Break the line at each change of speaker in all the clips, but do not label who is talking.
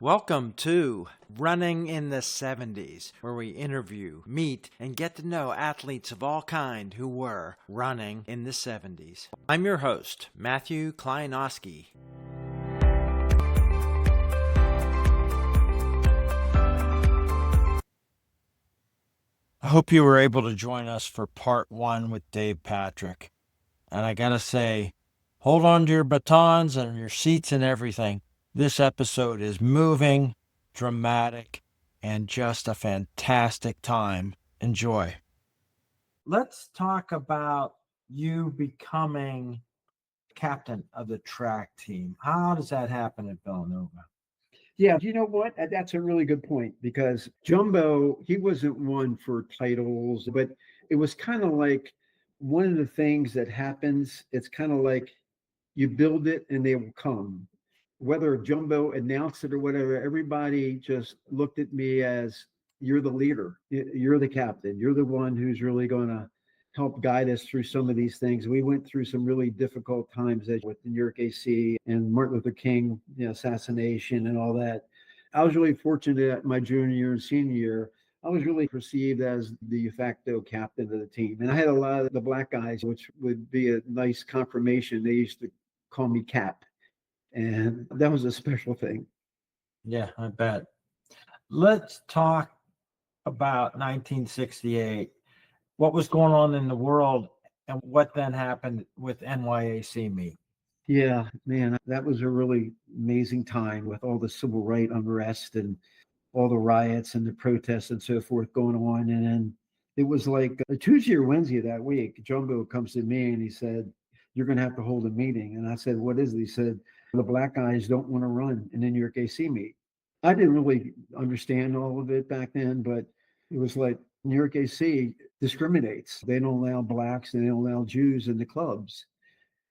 Welcome to Running in the 70s, where we interview, meet, and get to know athletes of all kind who were running in the 70s. I'm your host, Matthew 𝐾𝐚𝐯. I hope you were able to join us for part one with Dave Patrick. And I gotta say, hold on to your batons and your seats and everything. This episode is moving, dramatic, and just a fantastic time. Enjoy. Let's talk about you becoming captain of the track team. How does that happen at Villanova?
Yeah, you know what? That's a really good point because Jumbo, he wasn't one for titles, but it was kind of like one of the things that happens. It's kind of like you build it and they will come. Whether Jumbo announced it or whatever, everybody just looked at me as you're the leader, you're the captain, you're the one who's really going to help guide us through some of these things. We went through some really difficult times with the New York AC and Martin Luther King, assassination and all that. I was really fortunate at my junior year and senior year. I was really perceived as the de facto captain of the team. And I had a lot of the black guys, which would be a nice confirmation. They used to call me Cap. And that was a special thing.
Yeah, I bet. Let's talk about 1968. What was going on in the world and what then happened with NYAC meet?
Yeah, man, that was a really amazing time with all the civil rights unrest and all the riots and the protests and so forth going on. And then it was like a Tuesday or Wednesday that week, Jumbo comes to me and he said, "You're going to have to hold a meeting." And I said, "What is it?" He said, "The black guys don't want to run in the New York AC meet." I didn't really understand all of it back then, but it was like New York AC discriminates. They don't allow blacks and they don't allow Jews in the clubs.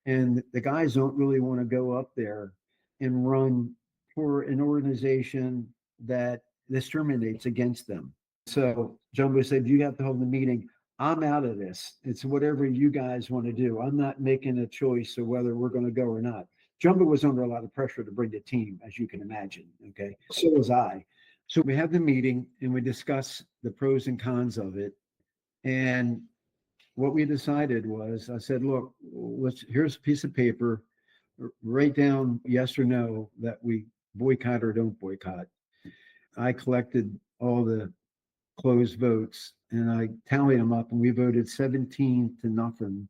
And the guys don't really want to go up there and run for an organization that discriminates against them. So Jumbo said, "You have to hold the meeting. I'm out of this. It's whatever you guys want to do. I'm not making a choice of whether we're going to go or not." Jumbo was under a lot of pressure to bring the team, as you can imagine. Okay. So was I. So we have the meeting and we discuss the pros and cons of it. And what we decided was, I said, "Look, here's a piece of paper, write down yes or no that we boycott or don't boycott." I collected all the closed votes and I tallied them up, and we voted 17-0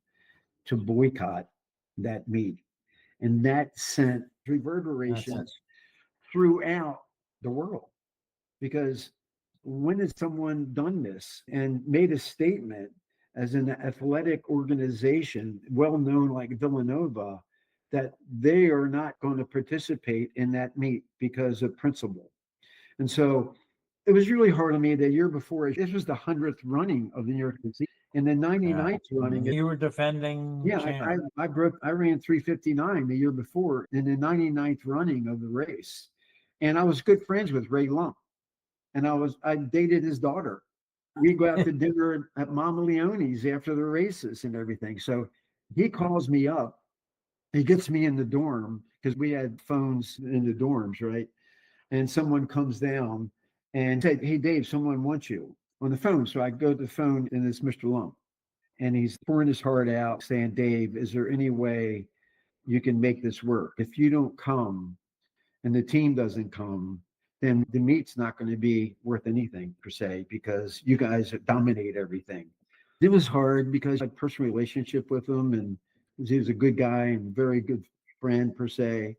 to boycott that meet. And that sent reverberations throughout the world, because when has someone done this and made a statement as an athletic organization, well known like Villanova, that they are not going to participate in that meet because of principle? And so it was really hard on me. The year before, this was the 100th running of the New York City. In the 99th running,
you were defending.
Yeah, I ran 3:59 the year before in the 99th running of the race. And I was good friends with Ray Lump. And I dated his daughter. We go out to dinner at Mama Leone's after the races and everything. So he calls me up. He gets me in the dorm because we had phones in the dorms, right? And someone comes down and said, "Hey, Dave, someone wants you on the phone." So I go to the phone and it's Mr. Lump. And he's pouring his heart out saying, "Dave, is there any way you can make this work? If you don't come and the team doesn't come, then the meet's not going to be worth anything per se, because you guys dominate everything." It was hard because I had a personal relationship with him and he was a good guy and very good friend per se.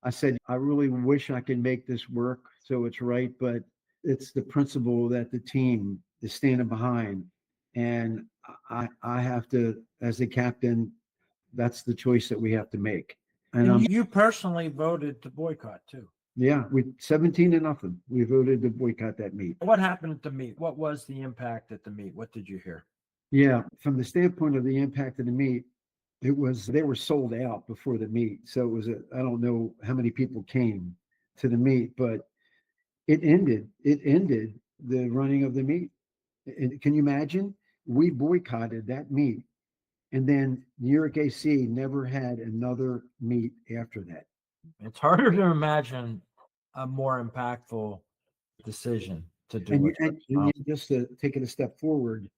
I said, "I really wish I could make this work so it's right, but it's the principle that the team is standing behind. And I have to, as the captain, that's the choice that we have to make."
And you personally voted to boycott too.
Yeah, we 17-0. We voted to boycott that meet.
What happened at the meet? What was the impact at the meet? What did you hear?
Yeah, from the standpoint of the impact of the meet, it was, they were sold out before the meet. So it was I don't know how many people came to the meet, but it ended the running of the meet. Can you imagine? We boycotted that meet, and then New York AC never had another meet after that.
It's harder to imagine a more impactful decision to do
And,
it.
just to take it a step forward,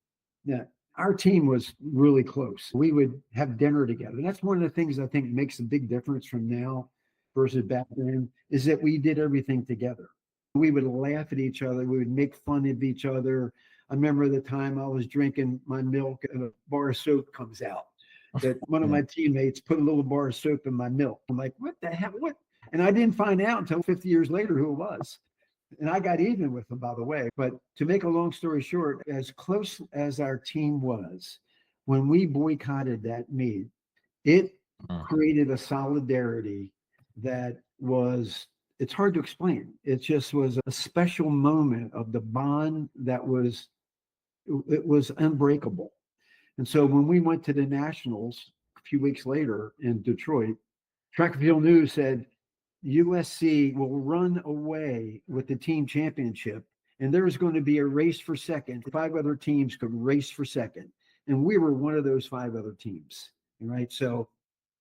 yeah, our team was really close. We would have dinner together. And that's one of the things I think makes a big difference from now versus back then, is that we did everything together. We would laugh at each other. We would make fun of each other. I remember the time I was drinking my milk and a bar of soap comes out. That one of my teammates put a little bar of soap in my milk. I'm like, what the hell? What? And I didn't find out until 50 years later who it was. And I got even with them, by the way. But to make a long story short, as close as our team was, when we boycotted that meet, it created a solidarity that was, it's hard to explain. It just was a special moment of the bond that was, it was unbreakable. And so when we went to the Nationals a few weeks later in Detroit, Track and Field News said, USC will run away with the team championship, and there's going to be a race for second. 5 other teams could race for second, and we were one of those 5 other teams, right? So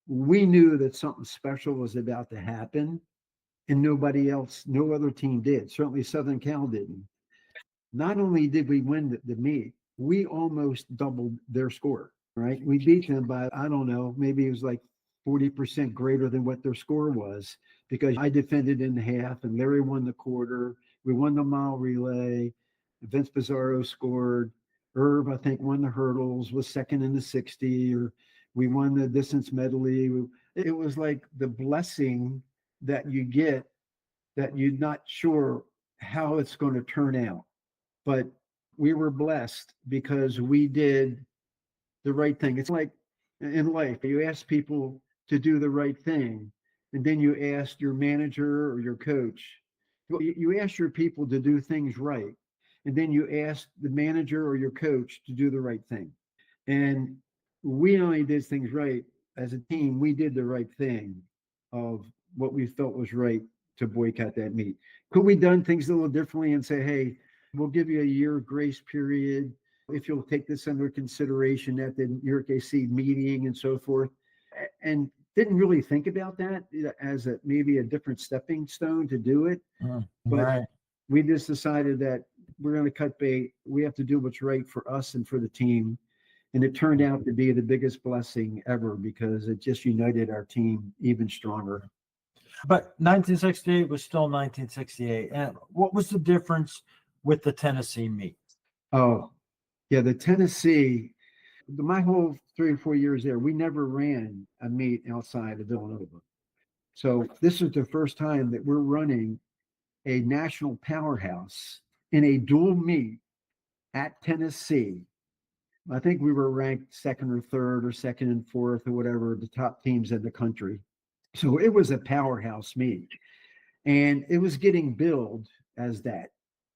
we knew that something special was about to happen, and nobody else, no other team did. Certainly Southern Cal didn't. Not only did we win the meet, we almost doubled their score, right? We beat them by, I don't know, maybe it was like 40% greater than what their score was, because I defended in the half and Larry won the quarter. We won the mile relay. Vince Pizarro scored. Irv, I think, won the hurdles, was second in the 60, or we won the distance medley. It was like the blessing that you get that you're not sure how it's going to turn out. But we were blessed because we did the right thing. It's like in life, you ask people to do the right thing, and then you ask your manager or your coach. You ask your people to do things right, and then you ask the manager or your coach to do the right thing. And we only did things right as a team. We did the right thing of what we felt was right to boycott that meet. Could we done things a little differently and say, hey, we'll give you a year grace period if you'll take this under consideration at the New York AC meeting and so forth, and didn't really think about that as maybe a different stepping stone to do it. But we just decided that we're going to cut bait. We have to do what's right for us and for the team. And it turned out to be the biggest blessing ever because it just united our team even stronger.
But 1968 was still 1968. And what was the difference with the Tennessee meet?
Oh, yeah, the Tennessee, my whole 3 or 4 years there, we never ran a meet outside of Villanova. So this is the first time that we're running a national powerhouse in a dual meet at Tennessee. I think we were ranked second or third or second and fourth or whatever, the top teams in the country. So it was a powerhouse meet. And it was getting billed as that.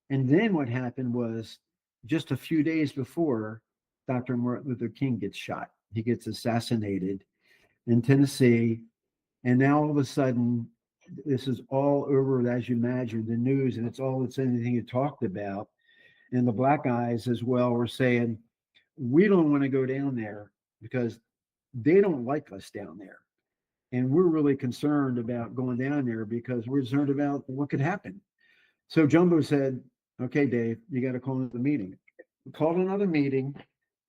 And then what happened was just a few days before, Dr. Martin Luther King gets shot. He gets assassinated in Tennessee. And now all of a sudden, this is all over, as you imagine, the news, and it's all that's anything you talked about. And the black guys as well were saying, we don't want to go down there because they don't like us down there. And we're really concerned about going down there because we're concerned about what could happen. So Jumbo said, okay, Dave, you got to call another meeting. We called another meeting,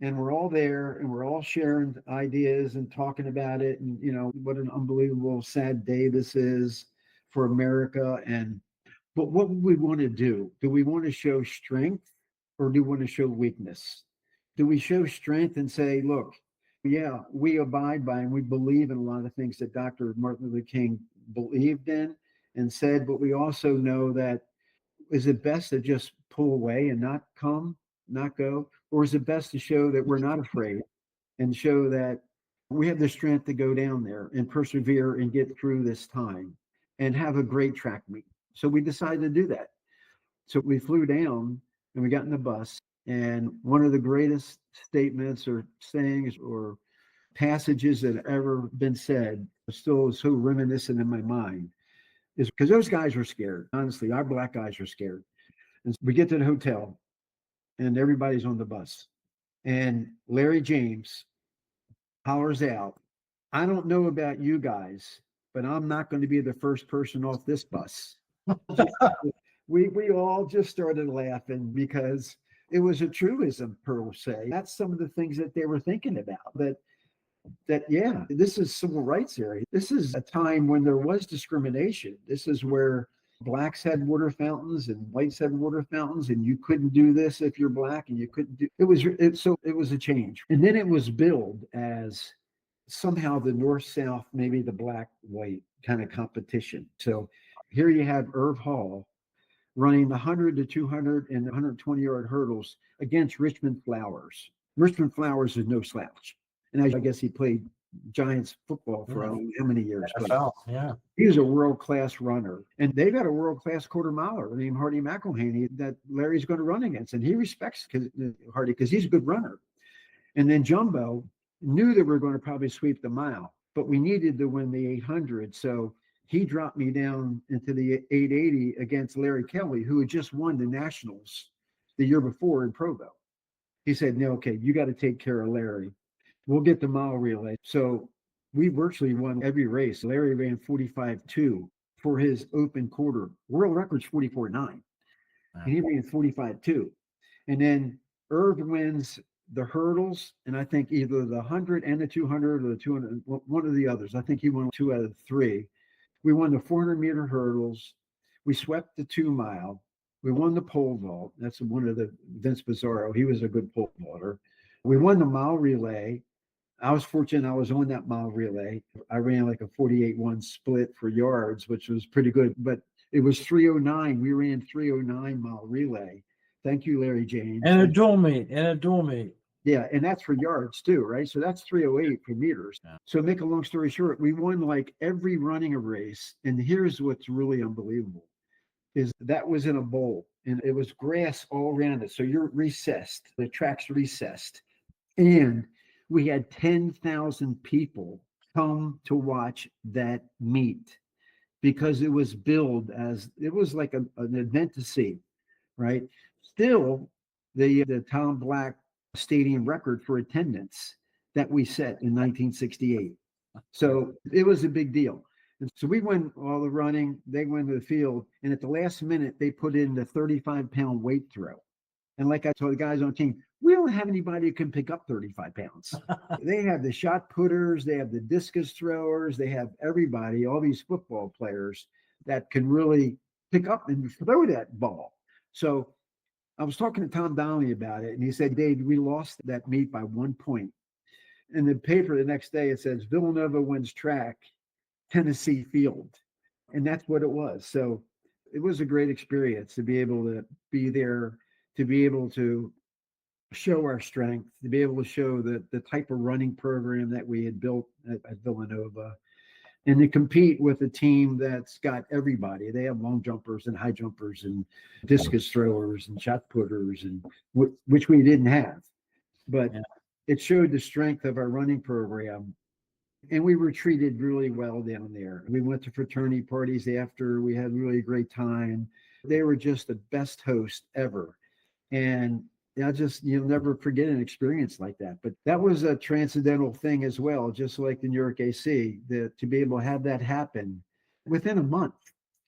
and we're all there, and we're all sharing ideas and talking about it. And, you know, what an unbelievable, sad day this is for America. But what would we want to do? Do we want to show strength or do we want to show weakness? Do we show strength and say, look, yeah, we abide by and we believe in a lot of things that Dr. Martin Luther King believed in and said, but we also know that is it best to just pull away and not come, not go? Or is it best to show that we're not afraid and show that we have the strength to go down there and persevere and get through this time and have a great track meet? So we decided to do that. So we flew down and we got in the bus. And one of the greatest statements or sayings or passages that have ever been said, still so reminiscent in my mind, is because those guys were scared. Honestly, our black guys were scared. And so we get to the hotel and everybody's on the bus. And Larry James hollers out, I don't know about you guys, but I'm not going to be the first person off this bus. We all just started laughing because it was a truism per se. That's some of the things that they were thinking about. Yeah, this is civil rights area. This is a time when there was discrimination. This is where blacks had water fountains and whites had water fountains, and you couldn't do this if you're black, and you couldn't do it was a change. And then it was billed as somehow the north south, maybe the black white kind of competition. So here you have Irv Hall running the 100 to 200 and 120-yard hurdles against Richmond Flowers. Richmond Flowers is no slouch. And I guess he played Giants football for I don't know how many years.
NFL, yeah.
He was a world-class runner. And they've got a world-class quarter miler named Hardy McElhaney that Larry's going to run against. And he respects Hardy because he's a good runner. And then Jumbo knew that we were going to probably sweep the mile, but we needed to win the 800. So he dropped me down into the 880 against Larry Kelly, who had just won the Nationals the year before in Provo. He said, no, okay, you got to take care of Larry. We'll get the mile relay. So we virtually won every race. Larry ran 45.2 for his open quarter. World record's 44.9. And he ran 45.2. And then Irv wins the hurdles, and I think either the 100 and the 200 or the 200, one of the others. I think he won 2 out of 3. We won the 400-meter hurdles. We swept the 2-mile. We won the pole vault. That's one of the Vince Bizzarro. He was a good pole vaulter. We won the mile relay. I was fortunate I was on that mile relay. I ran like a 48-1 split for yards, which was pretty good, but it was 309. We ran 309 mile relay. Thank you, Larry James.
And a dual meet.
Yeah, and that's for yards too, right? So that's 308 for meters. Yeah. So make a long story short, we won like every running a race. And here's what's really unbelievable is that was in a bowl and it was grass all around it. So you're recessed, the track's recessed. And we had 10,000 people come to watch that meet because it was billed as, it was like an event to see, right? Still, the Tom Black stadium record for attendance that we set in 1968. So it was a big deal. And so we won all the running, they went to the field, and at the last minute, they put in the 35-pound weight throw. And like I told the guys on the team, we don't have anybody who can pick up 35 pounds. They have the shot putters, they have the discus throwers, they have everybody, all these football players that can really pick up and throw that ball. So I was talking to Tom Donnelly about it, and he said, Dave, we lost that meet by 1 point. In the paper the next day, it says, Villanova wins track, Tennessee field. And that's what it was. So it was a great experience to be able to be there, to be able to show our strength, to be able to show the type of running program that we had built at Villanova, and to compete with a team that's got everybody. They have long jumpers and high jumpers and discus throwers and shot putters, and which we didn't have. But it showed the strength of our running program. And we were treated really well down there. We went to fraternity parties after. We had really a great time. They were just the best host ever. And you'll never forget an experience like that. But that was a transcendental thing as well, just like the New York AC, to be able to have that happen within a month.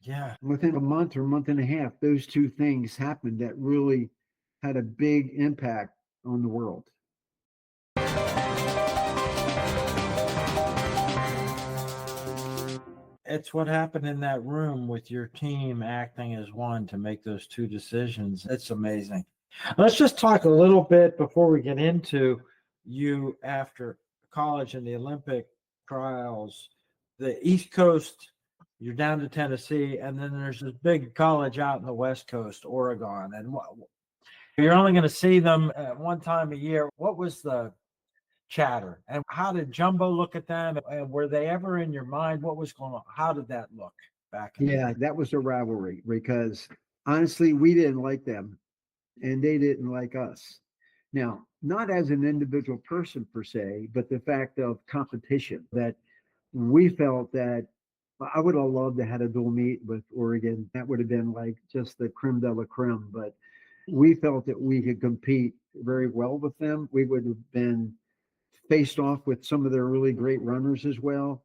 Yeah.
Within a month or month and a half, those two things happened that really had a big impact on the world.
It's what happened in that room with your team acting as one to make those two decisions. It's amazing. Let's just talk a little bit before we get into you after college and the Olympic trials. The East Coast, you're down to Tennessee, and then there's this big college out in the West Coast, Oregon. And you're only going to see them at one time a year. What was the chatter, and how did Jumbo look at them, and were they ever in your mind? What was going on? How did that look back?
That was a rivalry because honestly, we didn't like them and they didn't like us. Now, not as an individual person per se, but the fact of competition, that we felt that I would have loved to have a dual meet with Oregon. That would have been like just the creme de la creme, but we felt that we could compete very well with them. We would have been faced off with some of their really great runners as well,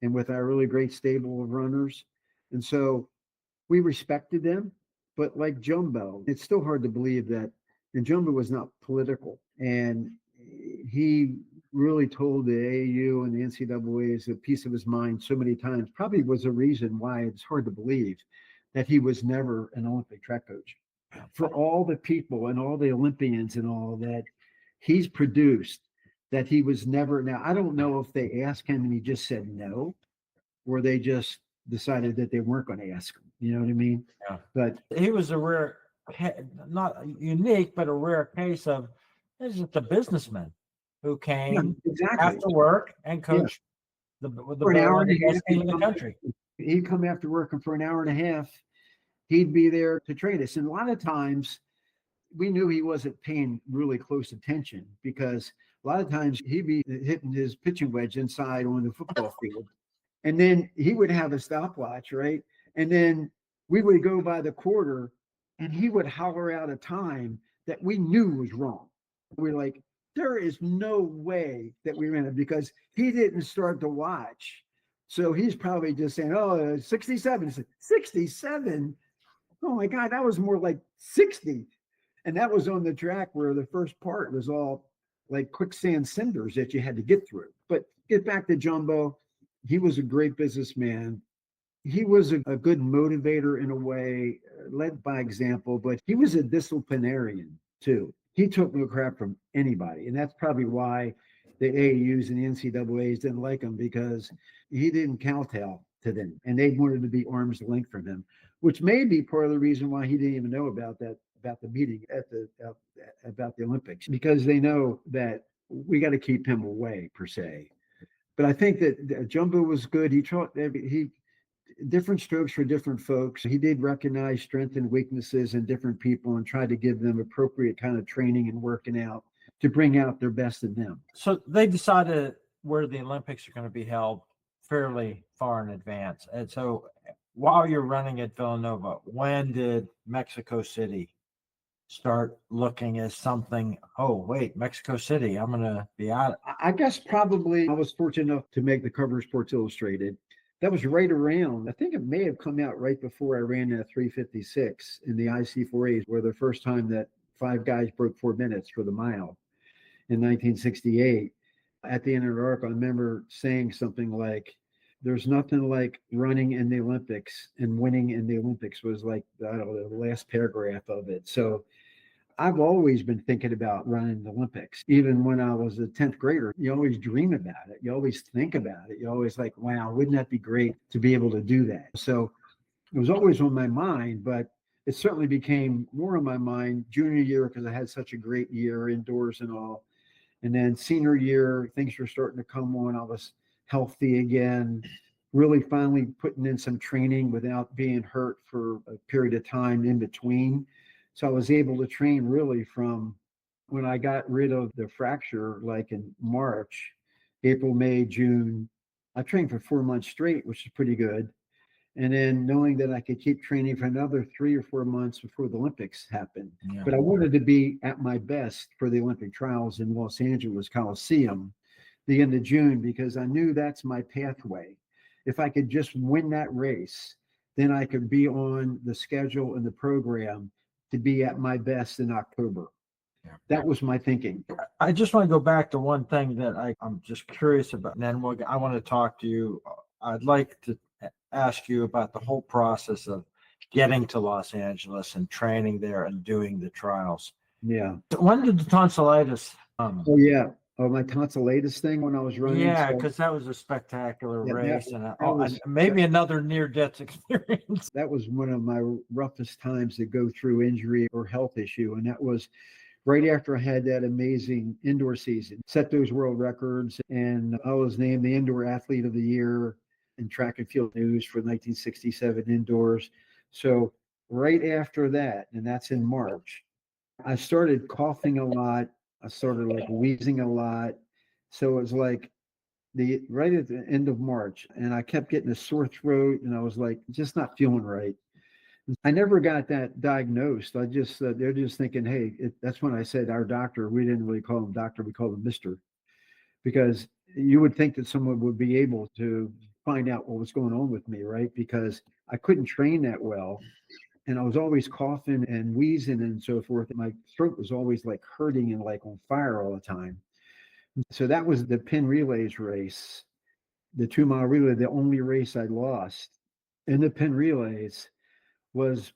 and with our really great stable of runners. And so we respected them, but like Jumbo, it's still hard to believe that. And Jumbo was not political, and he really told the AAU and the NCAA's a piece of his mind so many times. Probably was a reason why it's hard to believe that he was never an Olympic track coach. For all the people and all the Olympians and all that he's produced, that he was never. Now I don't know if they asked him and he just said no, or they just decided that they weren't going to ask him. You know what I mean?
Yeah.
But
he was a rare, not unique, but a rare case of this is the businessman who came
exactly
after work and coached the
for an hour and a half
best team in the country.
He'd come after work, and for an hour and a half, he'd be there to train us. And a lot of times, we knew he wasn't paying really close attention because a lot of times he'd be hitting his pitching wedge inside on the football field. And then he would have a stopwatch, right? And then we would go by the quarter and he would holler out a time that we knew was wrong. We're like, there is no way that we ran it because he didn't start to watch. So he's probably just saying, oh, 67. 67? Oh my God, that was more like 60. And that was on the track where the first part was all like quicksand cinders that you had to get through. But get back to Jumbo. He was a great businessman. He was a good motivator in a way, led by example, but he was a disciplinarian too. He took no crap from anybody. And that's probably why the AAUs and the NCAAs didn't like him, because he didn't kowtow to them. And they wanted to be arm's length from him, which may be part of the reason why he didn't even know about that, about the meeting at about the Olympics, because they know that we got to keep him away per se. But I think that Jumbo was good. He different strokes for different folks. He did recognize strengths and weaknesses in different people and tried to give them appropriate kind of training and working out to bring out their best in them.
So they decided where the Olympics are going to be held fairly far in advance. And so while you're running at Villanova, when did Mexico City start looking as something, oh, wait, Mexico City, I'm going to be out?
I guess probably I was fortunate enough to make the cover of Sports Illustrated. That was right around, I think it may have come out right before I ran that 3:56 in the IC4As, where the first time that 5 guys broke 4 minutes for the mile in 1968. At the end of the article, I remember saying something like, there's nothing like running in the Olympics, and winning in the Olympics was like, I don't know, the last paragraph of it. So I've always been thinking about running the Olympics. Even when I was a 10th grader, you always dream about it. You always think about it. You always like, wow, wouldn't that be great to be able to do that? So it was always on my mind, but it certainly became more on my mind junior year because I had such a great year indoors and all. And then senior year, things were starting to come on. I was healthy again, really finally putting in some training without being hurt for a period of time in between. So I was able to train really from when I got rid of the fracture, like in March, April, May, June. I trained for 4 months straight, which is pretty good. And then knowing that I could keep training for another 3 or 4 months before the Olympics happened.
Yeah.
But I wanted to be at my best for the Olympic trials in Los Angeles Coliseum, the end of June, because I knew that's my pathway. If I could just win that race, then I could be on the schedule and the program to be at my best in October. Yeah. That was my thinking.
I just want to go back to one thing that I'm just curious about, and then I want to talk to you. I'd like to ask you about the whole process of getting to Los Angeles and training there and doing the trials.
Yeah.
When did the tonsillitis come?
Oh, yeah. Oh, my tonsillitis thing when I was running.
Yeah, because that was a spectacular race
and
maybe another near-death experience.
That was one of my roughest times to go through injury or health issue. And that was right after I had that amazing indoor season, set those world records. And I was named the Indoor Athlete of the Year in Track and Field News for 1967 indoors. So right after that, and that's in March, I started coughing a lot. I started like wheezing a lot. So it was like right at the end of March, and I kept getting a sore throat, and I was like just not feeling right. I never got that diagnosed. I just they're just thinking, hey, that's when I said our doctor. We didn't really call him doctor. We called him Mister, because you would think that someone would be able to find out what was going on with me, right? Because I couldn't train that well. And I was always coughing and wheezing and so forth. And my throat was always like hurting and like on fire all the time. So that was the Penn Relays race, the 2 mile relay, the only race I lost. In the Penn Relays was,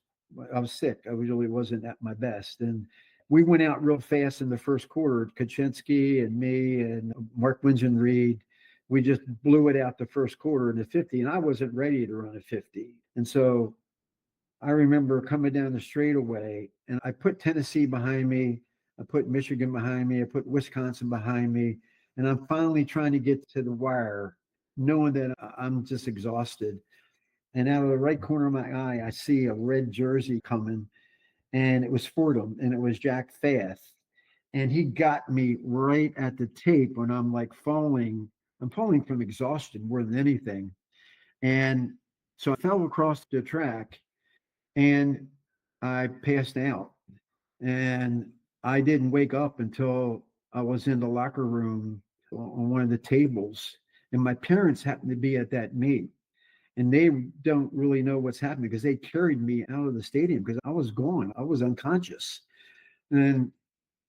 I was sick. I really wasn't at my best. And we went out real fast in the first quarter. 𝐃𝐚𝐯𝐞 and me and Mark Winsen Reed, we just blew it out the first quarter in the 50. And I wasn't ready to run a 50. And so I remember coming down the straightaway and I put Tennessee behind me. I put Michigan behind me. I put Wisconsin behind me. And I'm finally trying to get to the wire, knowing that I'm just exhausted. And out of the right corner of my eye, I see a red jersey coming, and it was Fordham, and it was Jack Fath. And he got me right at the tape when I'm like falling. I'm falling from exhaustion more than anything. And so I fell across the track and I passed out. And I didn't wake up until I was in the locker room on one of the tables. And my parents happened to be at that meet. And they don't really know what's happening because they carried me out of the stadium because I was gone. I was unconscious. And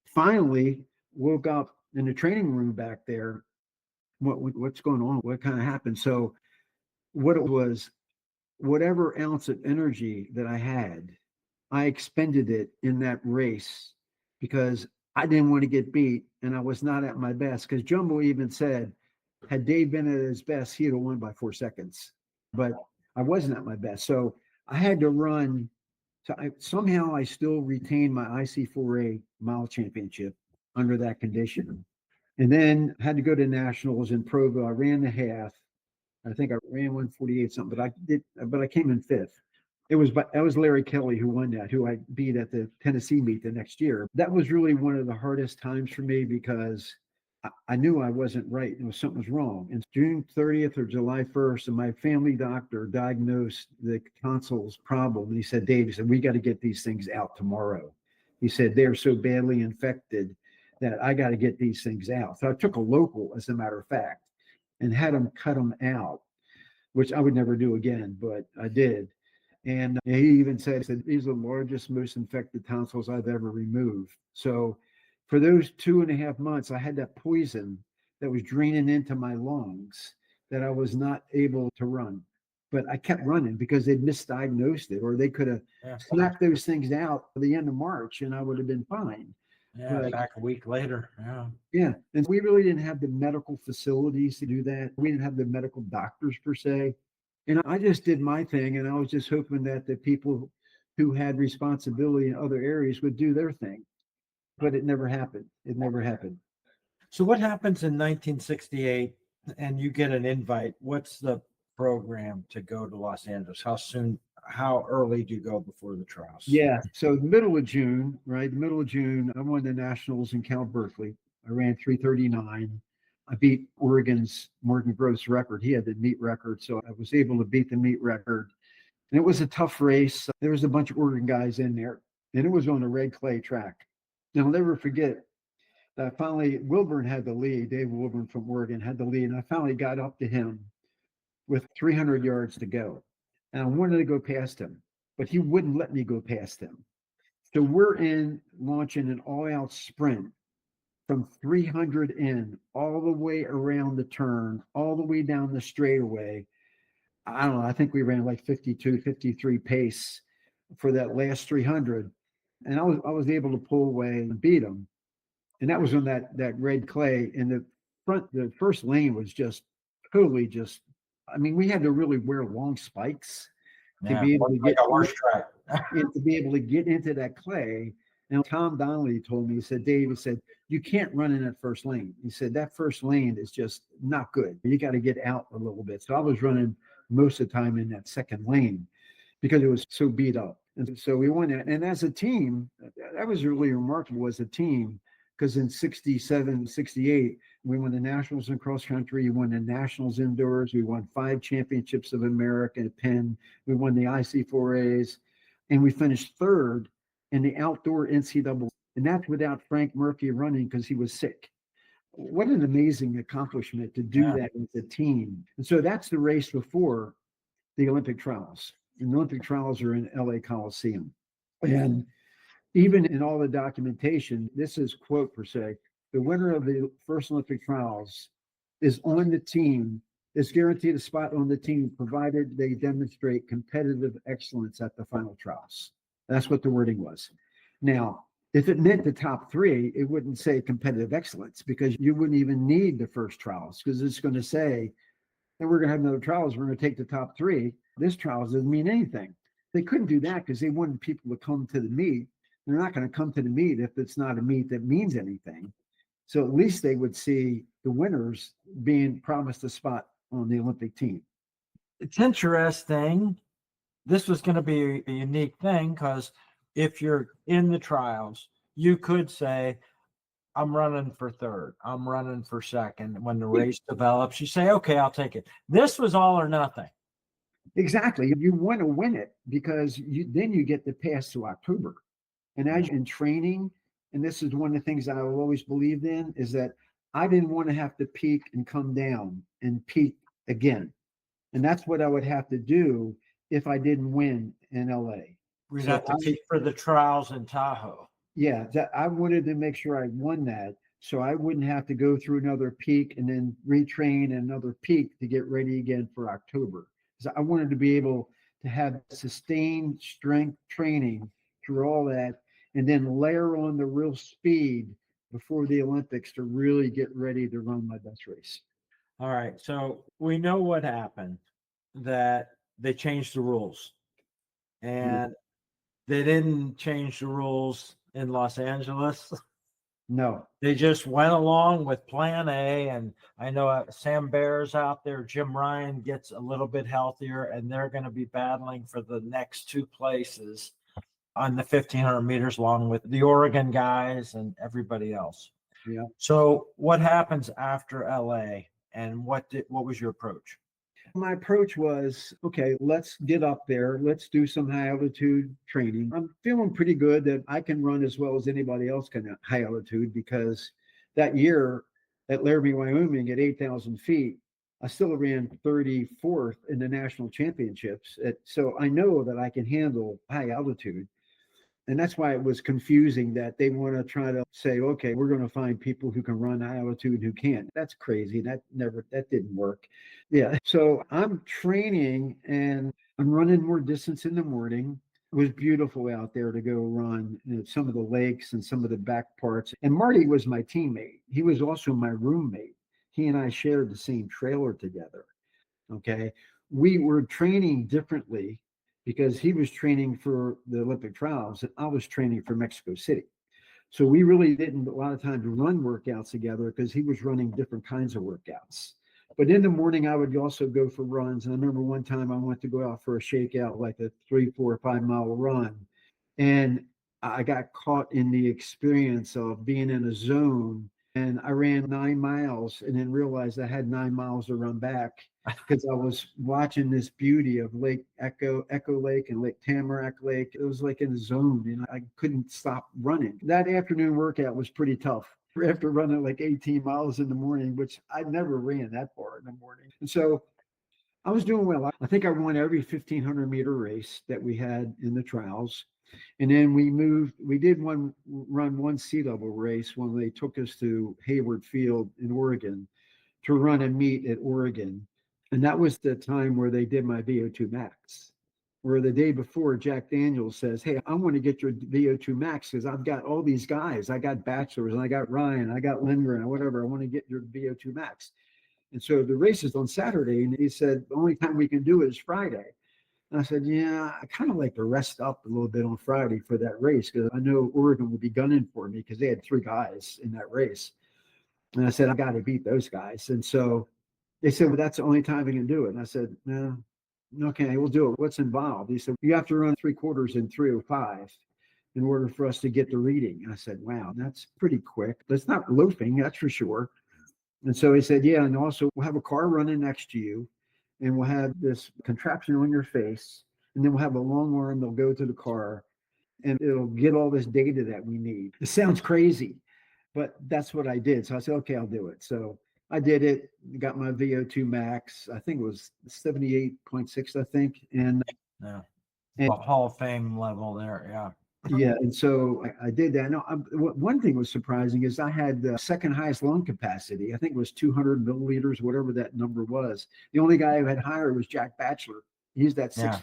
finally woke up in the training room back there. What's going on? What kind of happened? So what it was, whatever ounce of energy that I had, I expended it in that race because I didn't want to get beat and I was not at my best. Because Jumbo even said, had Dave been at his best, he'd have won by 4 seconds. But I wasn't at my best. So I had to run. So somehow I still retained my IC4A Mile championship under that condition. And then had to go to nationals in Provo. I ran the half. I think I ran 148 something, but I came in fifth. That was Larry Kelly who won that, who I beat at the Tennessee meet the next year. That was really one of the hardest times for me because I knew I wasn't right. Something was wrong. And June 30th or July 1st, and my family doctor diagnosed the tonsils problem. And he said, Dave, he said, we got to get these things out tomorrow. He said, they're so badly infected that I got to get these things out. So I took a local, as a matter of fact, and had them cut them out, which I would never do again, but I did. And he even said, these are the largest, most infected tonsils I've ever removed. So for those 2.5 months, I had that poison that was draining into my lungs that I was not able to run. But I kept running because they'd misdiagnosed it, or they could have snapped those things out at the end of March and I would have been fine.
Yeah, but back a week later. Yeah.
Yeah. And we really didn't have the medical facilities to do that. We didn't have the medical doctors per se. And I just did my thing. And I was just hoping that the people who had responsibility in other areas would do their thing. But it never happened. It never happened.
So what happens in 1968 and you get an invite? What's the program to go to Los Angeles? How early do you go before the trials?
Yeah. So the middle of June, right? The middle of June, I won the nationals in Cal Berkeley. I ran 3:39. I beat Morgan Gross record. He had the meet record. So I was able to beat the meet record. And it was a tough race. There was a bunch of Oregon guys in there. And it was on a red clay track. And I'll never forget that finally Wilburn had the lead. Dave Wilburn from Oregon had the lead. And I finally got up to him with 300 yards to go. And I wanted to go past him, but he wouldn't let me go past him. So we're launching an all-out sprint from 300 in, all the way around the turn, all the way down the straightaway. I don't know, I think we ran like 52, 53 pace for that last 300. And I was able to pull away and beat him. And that was on that red clay. And the first lane was just totally I mean, we had to really wear long spikes to be able to get
a horse track.
and to be able to get into that clay. And Tom Donnelly told me, he said, Dave, he said, you can't run in that first lane. He said, that first lane is just not good. You got to get out a little bit. So I was running most of the time in that second lane because it was so beat up. And so we won that. And as a team, that was really remarkable as a team, because in 67, 68, we won the nationals in cross country. We won the nationals indoors. We won 5 championships of America at Penn. We won the IC4As. And we finished third in the outdoor NCAA. And that's without Frank Murphy running because he was sick. what an amazing accomplishment to do that as a team. And so that's the race before the Olympic trials. And the Olympic trials are in LA Coliseum. And even in all the documentation, this is quote per se, the winner of the first Olympic trials is on the team, is guaranteed a spot on the team, provided they demonstrate competitive excellence at the final trials. That's what the wording was. Now, if it meant the top three, it wouldn't say competitive excellence, because you wouldn't even need the first trials, because it's going to say, and we're going to have another trials, we're going to take the top three. This trials doesn't mean anything. They couldn't do that because they wanted people to come to the meet. They're not going to come to the meet if it's not a meet that means anything. So at least they would see the winners being promised a spot on the Olympic team.
It's interesting. This was going to be a unique thing, because if you're in the trials, you could say, I'm running for third, I'm running for second. When the race develops, you say, okay, I'll take it. This was all or nothing.
Exactly. You want to win it, because then you get the pass to October. And as in training, and this is one of the things I've always believed in, is that I didn't want to have to peak and come down and peak again. And that's what I would have to do if I didn't win in LA.
We'd have to peak for the trials in Tahoe.
Yeah, I wanted to make sure I won that, so I wouldn't have to go through another peak and then retrain and another peak to get ready again for October. So I wanted to be able to have sustained strength training through all that, and then layer on the real speed before the Olympics to really get ready to run my best race.
All right. So we know what happened, that they changed the rules, and they didn't change the rules in Los Angeles.
No.
They just went along with plan A. And I know Sam Bear's out there, Jim Ryan gets a little bit healthier, and they're going to be battling for the next two places on the 1,500 meters, along with the Oregon guys and everybody else.
Yeah.
So what happens after LA, and what was your approach?
My approach was, okay, let's get up there. Let's do some high altitude training. I'm feeling pretty good that I can run as well as anybody else can at high altitude, because that year at Laramie, Wyoming at 8,000 feet, I still ran 34th in the national championships. So I know that I can handle high altitude. And that's why it was confusing that they want to try to say, okay, we're going to find people who can run high altitude who can't. That's crazy. That didn't work. Yeah. So I'm training and I'm running more distance in the morning. It was beautiful out there to go run some of the lakes and some of the back parts. And Marty was my teammate. He was also my roommate. He and I shared the same trailer together. Okay. We were training differently, because he was training for the Olympic trials and I was training for Mexico City. So we really didn't a lot of time to run workouts together, because he was running different kinds of workouts. But in the morning, I would also go for runs. And I remember one time I went to go out for a shakeout, like a 3, 4, 5 mile run. And I got caught in the experience of being in a zone. And I ran 9 miles and then realized I had 9 miles to run back, because I was watching this beauty of Lake Echo Lake and Lake Tamarack Lake. It was like in a zone, and I couldn't stop running. That afternoon workout was pretty tough after running like 18 miles in the morning, which I never ran that far in the morning. And so I was doing well. I think I won every 1,500 meter race that we had in the trials. And then we did run one sea level race when they took us to Hayward Field in Oregon to run a meet at Oregon. And that was the time where they did my VO2 max, where the day before Jack Daniels says, hey, I want to get your VO2 max, because I've got all these guys. I got bachelors and I got Ryan, I got Lindgren, and whatever. I want to get your VO2 max. And so the race is on Saturday. And he said, the only time we can do it is Friday. And I said, yeah, I kind of like to rest up a little bit on Friday for that race, because I know Oregon will be gunning for me, because they had 3 guys in that race. And I said, I got to beat those guys. And so they said, well, that's the only time we can do it. And I said, no, okay, we'll do it. What's involved? He said, you have to run 3/4 in 3:05 in order for us to get the reading. And I said, wow, that's pretty quick. That's not loafing, that's for sure. And so he said, yeah, and also we'll have a car running next to you, and we'll have this contraption on your face, and then we'll have a long arm that'll go to the car, and it'll get all this data that we need. It sounds crazy, but that's what I did. So I said, okay, I'll do it. So I did it, got my VO2 max. I think it was 78.6, I think. And
Yeah. Hall of Fame level there. Yeah.
Yeah, and so I did that. No, one thing was surprising is I had the second highest lung capacity. I think it was 200 milliliters, whatever that number was. The only guy who had higher was Jack Batchelor. He's that 6'7"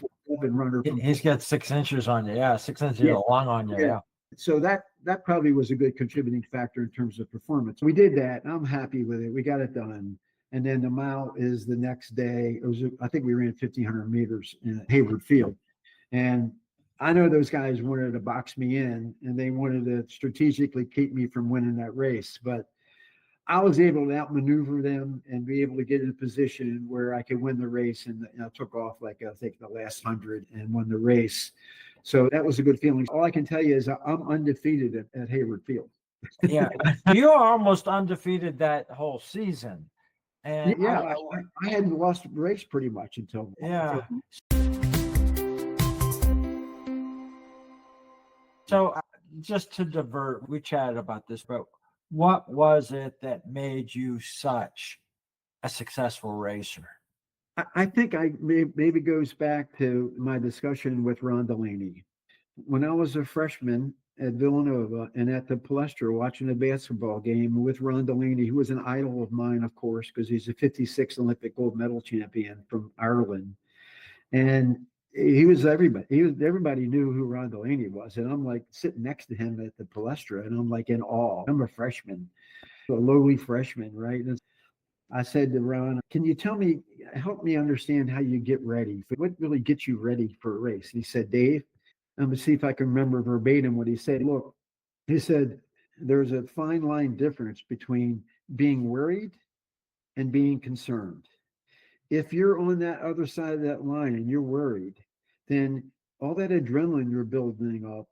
runner.
He's got 6 inches on you. Yeah, 6 inches long on you. Yeah.
So that probably was a good contributing factor in terms of performance. We did that, and I'm happy with it. We got it done. And then the mile is the next day. I think we ran 1,500 meters in Hayward Field, and I know those guys wanted to box me in, and they wanted to strategically keep me from winning that race. But I was able to outmaneuver them and be able to get in a position where I could win the race. And I took off like I think the last 100 and won the race. So that was a good feeling. All I can tell you is I'm undefeated at Hayward Field.
Yeah, you are almost undefeated that whole season. And
yeah, I hadn't lost a race pretty much until
So just to divert, we chatted about this, but what was it that made you such a successful racer?
I think maybe goes back to my discussion with Ron Delaney. When I was a freshman at Villanova and at the Palestra watching a basketball game with Ron Delaney, who was an idol of mine, of course, because he's a 56 Olympic gold medal champion from Ireland. And he was everybody. Everybody knew who Ron Delaney was. And I'm like sitting next to him at the Palestra, and I'm like in awe. I'm a freshman, a lowly freshman, right? And I said to Ron, can you help me understand how you get ready? What really gets you ready for a race? And he said, Dave, I'm going to see if I can remember verbatim what he said. Look, he said, there's a fine line difference between being worried and being concerned. If you're on that other side of that line and you're worried, then all that adrenaline you're building up,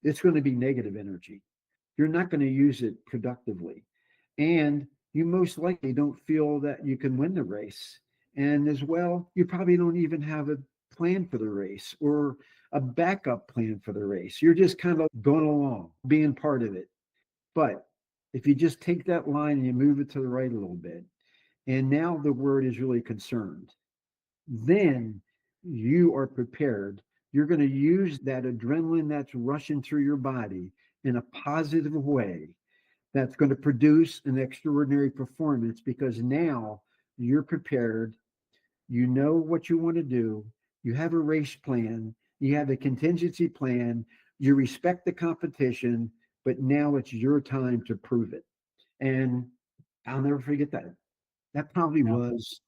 it's going to be negative energy. You're not going to use it productively. And you most likely don't feel that you can win the race. And as well, you probably don't even have a plan for the race or a backup plan for the race. You're just kind of going along, being part of it. But if you just take that line and you move it to the right a little bit, and now the word is really concerned, then you are prepared. You're going to use that adrenaline that's rushing through your body in a positive way that's going to produce an extraordinary performance, because now you're prepared. You know what you want to do. You have a race plan. You have a contingency plan. You respect the competition, but now it's your time to prove it. And I'll never forget that. That probably was,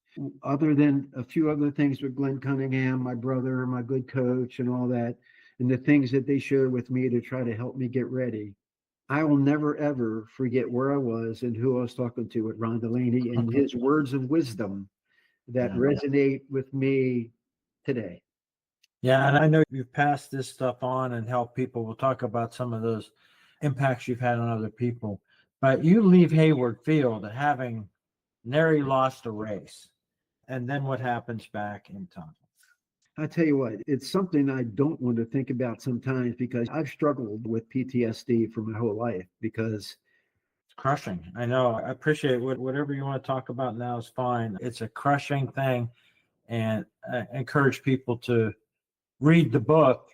other than a few other things with Glenn Cunningham, my brother, my good coach, and all that, and the things that they shared with me to try to help me get ready. I will never, ever forget where I was and who I was talking to with Ron Delaney and his words of wisdom that resonate with me today.
Yeah, and I know you've passed this stuff on and helped people. We'll talk about some of those impacts you've had on other people. But you leave Hayward Field having nearly lost a race. And then what happens back in time?
I tell you what, it's something I don't want to think about sometimes, because I've struggled with PTSD for my whole life, because
it's crushing. I know. I appreciate whatever you want to talk about now is fine. It's a crushing thing, and I encourage people to read the book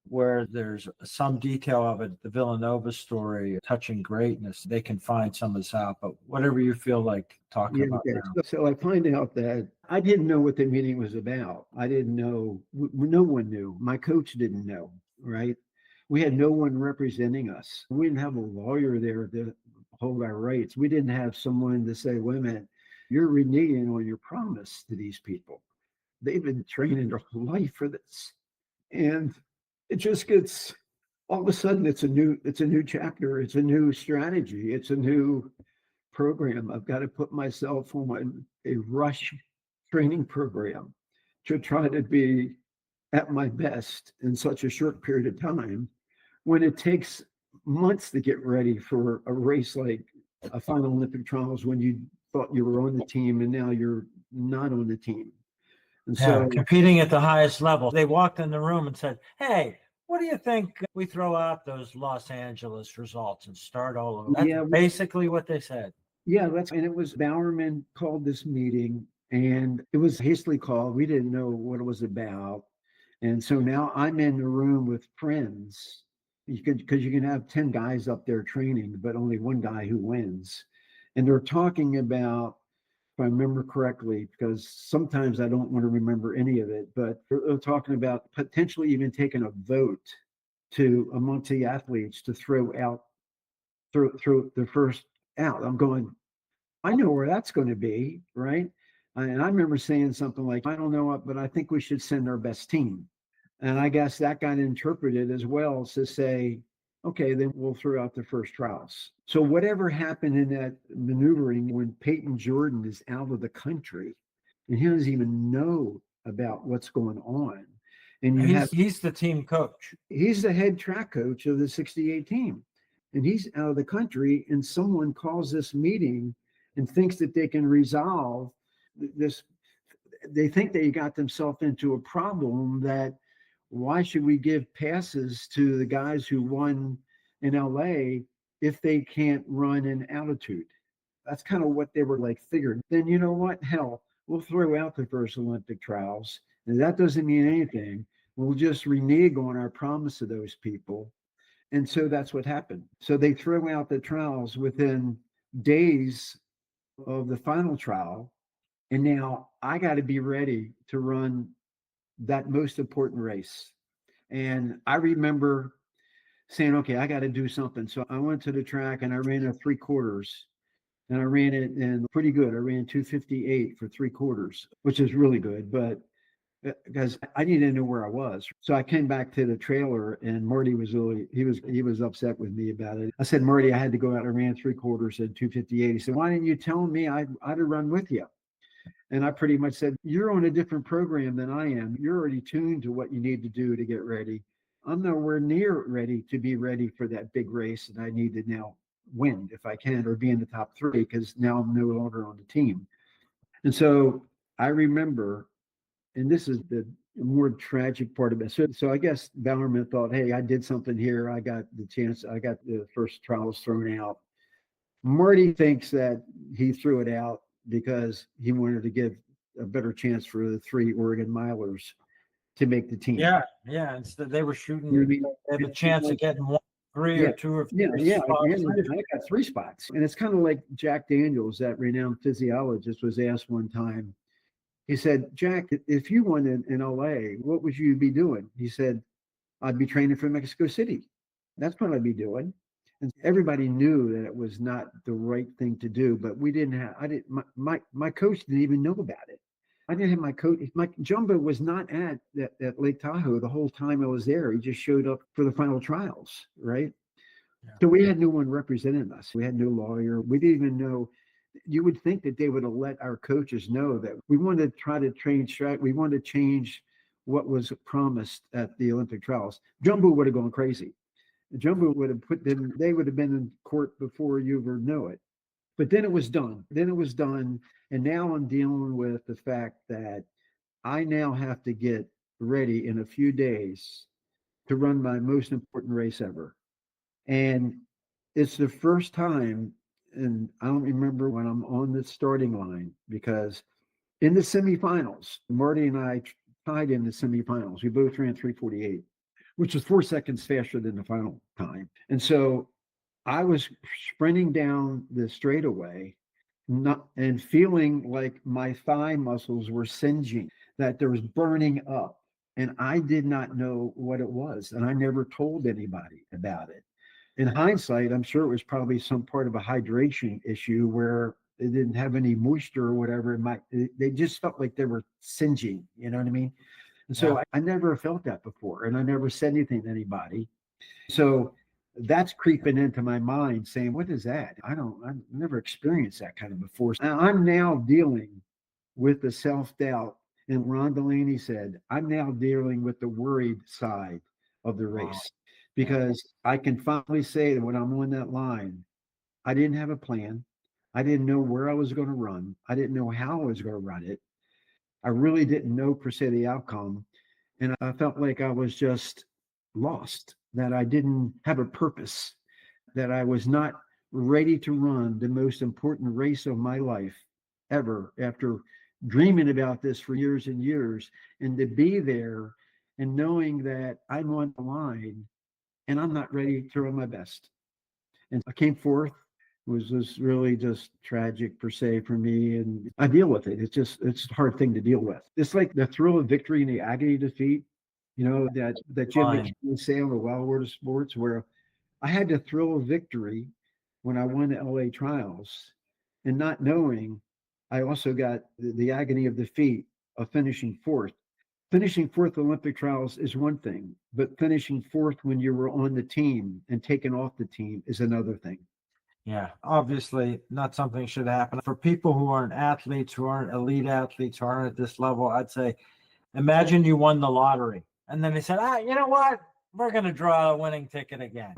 where there's some detail of it, the Villanova story, Touching Greatness. They can find some of this out, but whatever you feel like talking about now.
So I find out that I didn't know what the meeting was about. I didn't know. No one knew. My coach didn't know, right? We had no one representing us. We didn't have a lawyer there to hold our rights. We didn't have someone to say, wait a minute, you're reneging on your promise to these people. They've been training their whole life for this. And it just gets, all of a sudden, it's a new chapter. It's a new strategy. It's a new program. I've got to put myself on a rush training program to try to be at my best in such a short period of time, when it takes months to get ready for a race like a final Olympic trials, when you thought you were on the team and now you're not on the team. And so
competing at the highest level. They walked in the room and said, hey, What do you think? We throw out those Los Angeles results and start all over. That's
Yeah,
basically what they said.
yeah, and it was Bowerman called this meeting, and it was hastily called. We didn't know what it was about. And so now I'm in the room with friends. Because you can have 10 guys up there training, but only one guy who wins. And they're talking about, if I remember correctly, because sometimes I don't want to remember any of it, but they're talking about potentially even taking a vote to amongst the athletes to throw the first out. I'm going, I know where that's going to be, right? And I remember saying something like, I don't know what, but I think we should send our best team. And I guess that got interpreted as well as to say, okay, then we'll throw out the first trials. So whatever happened in that maneuvering when Peyton Jordan is out of the country and he doesn't even know about what's going on. And
He's the team coach.
He's the head track coach of the 68 team. And he's out of the country, and someone calls this meeting and thinks that they can resolve this. They think they got themselves into a problem that why should we give passes to the guys who won in LA if they can't run in altitude? That's kind of what they were like figuring. Then you know what? Hell, we'll throw out the first Olympic trials. And that doesn't mean anything. We'll just renege on our promise to those people. And so that's what happened. So they throw out the trials within days of the final trial. And now I got to be ready to run that most important race. And I remember saying, okay, I got to do something. So I went to the track and I ran a 3/4 and I ran it in pretty good. I ran 2:58 for 3/4, which is really good. But because I needed to know where I was. So I came back to the trailer and Marty was he was upset with me about it. I said, Marty, I had to go out and ran 3/4 at 2:58. He said, why didn't you tell me I'd have run with you? And I pretty much said, you're on a different program than I am. You're already tuned to what you need to do to get ready. I'm nowhere near ready to be ready for that big race. And I need to now win if I can, or be in the top 3, because now I'm no longer on the team. And so I remember, and this is the more tragic part of it. So I guess Bowerman thought, hey, I did something here. I got the chance. I got the first trials thrown out. Marty thinks that he threw it out because he wanted to give a better chance for the 3 Oregon milers to make the team.
Yeah. Instead, they were shooting.
You know what I mean?
They have a chance of getting 1, 3,
Yeah,
or 2 or 3
yeah.
spots.
I got 3 spots. And it's kind of like Jack Daniels, that renowned physiologist, was asked one time. He said, Jack, if you won in LA, what would you be doing? He said, I'd be training for Mexico City. That's what I'd be doing. And everybody knew that it was not the right thing to do, but my coach didn't even know about it. I didn't have my coach. Jumbo was not at Lake Tahoe the whole time I was there. He just showed up for the final trials, right? Yeah. So we had no one representing us. We had no lawyer. We didn't even know. You would think that they would have let our coaches know that we wanted to try to train straight. We wanted to change what was promised at the Olympic trials. Jumbo would have gone crazy. Jumbo would have they would have been in court before you ever know it. But then it was done. And now I'm dealing with the fact that I now have to get ready in a few days to run my most important race ever. And it's the first time, and I don't remember when I'm on the starting line, because in the semifinals, Marty and I tied in the semifinals. We both ran 3:48, which was 4 seconds faster than the final time. And so I was sprinting down the straightaway, and feeling like my thigh muscles were singeing, that there was burning up. And I did not know what it was. And I never told anybody about it. In hindsight, I'm sure it was probably some part of a hydration issue where they didn't have any moisture or whatever. They just felt like they were singeing, you know what I mean? And so I never felt that before, and I never said anything to anybody. So that's creeping into my mind saying, what is that? I've never experienced that kind of before. I'm now dealing with the self-doubt. And Ron Delaney said, I'm now dealing with the worried side of the race. Wow. Because I can finally say that when I'm on that line, I didn't have a plan. I didn't know where I was going to run. I didn't know how I was going to run it. I really didn't know per se the outcome. And I felt like I was just lost, that I didn't have a purpose, that I was not ready to run the most important race of my life ever, after dreaming about this for years and years, and to be there and knowing that I'm on the line and I'm not ready to run my best. And I came forth. Was really just tragic per se for me, and I deal with it. It's a hard thing to deal with. It's like the thrill of victory and the agony of defeat. That Jim
Fine.
McKeon say on the Wild World of Sports, where I had the thrill of victory when I won the LA trials, and not knowing I also got the agony of defeat of finishing fourth. Finishing fourth Olympic trials is one thing, but finishing fourth when you were on the team and taken off the team is another thing.
Yeah, obviously not something should happen. For people who aren't athletes, who aren't elite athletes, who aren't at this level, I'd say, imagine you won the lottery. And then they said, you know what? We're going to draw a winning ticket again.